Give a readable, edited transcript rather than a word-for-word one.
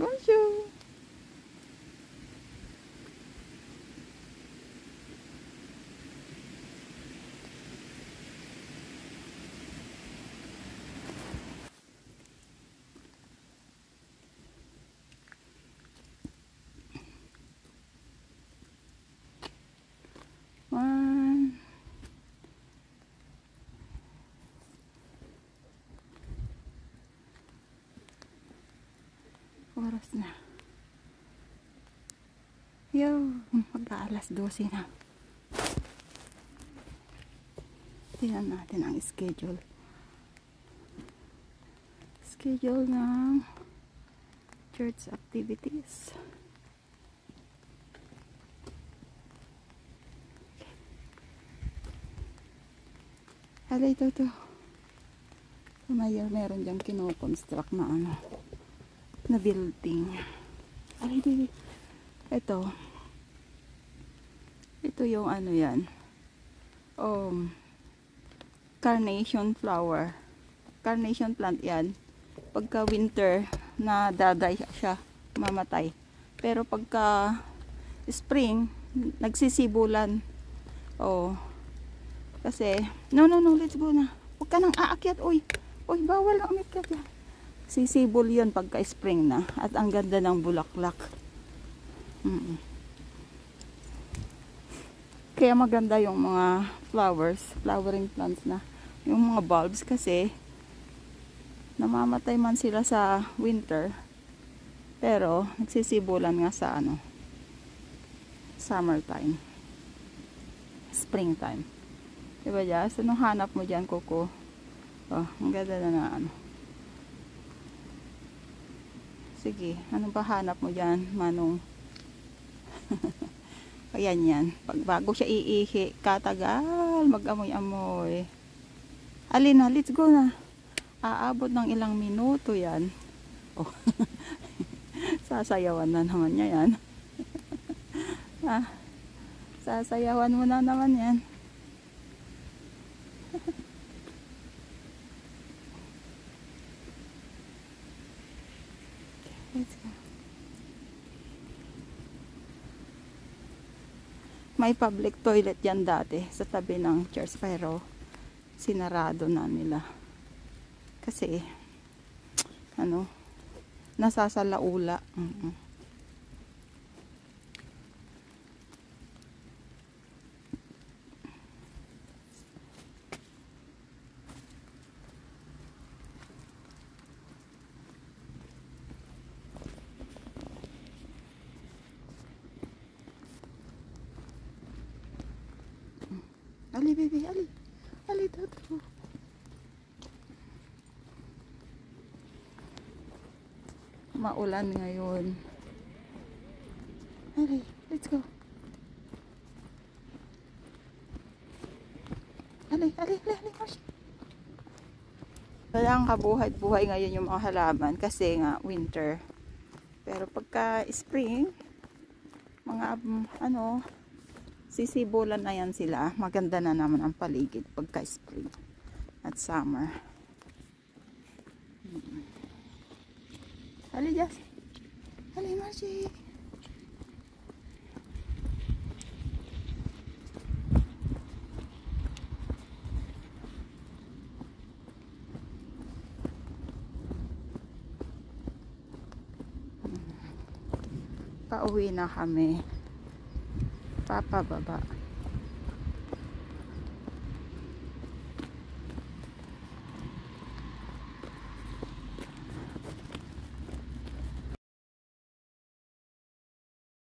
Bonjour. One. Oras na. Yo, mag-aalas 12 na. Tingnan natin ang schedule. Schedule ng church activities. Halay ito. Meron diyang kino-construct na ano, na building. Halay dito. Ito yung ano yan. Carnation flower. Carnation plant yan. Pagka winter, na daday siya, mamatay. Pero pagka spring, nagsisibulan. Kasi, no, let's go na. Huwag ka nang aakyat, uy, bawal na umikyat yan. Sisibol yun pagka spring na. At ang ganda ng bulaklak. Kaya maganda yung mga flowering plants na. Yung mga bulbs kasi, namamatay man sila sa winter. Pero, nagsisibulan nga sa summertime. Springtime. Diba dyan? So, nung hanap mo dyan, Coco. Ang ganda na Sige, anong ba hanap mo dyan, Manong? Ayan yan. Pag bago siya iihi, katagal, mag-amoy-amoy. Alin na, let's go na. Aabot ng ilang minuto yan. Sasayawan na naman niya yan. Sasayawan mo na naman yan. Let's go. May public toilet yan dati sa tabi ng church, pero sinarado na nila. Kasi nasasalaula. Ali, baby, ali, toto. Maulan ngayon. Ali, let's go. Ali, Marcy. Walang kabuhay-buhay ngayon yung mga halaman kasi nga winter. Pero pagka spring, mga sisibulan na yan sila. Maganda na naman ang paligid pagka spring at summer. Hali, Jess. Hali, Marcy. Pauwi na kami. Papababa.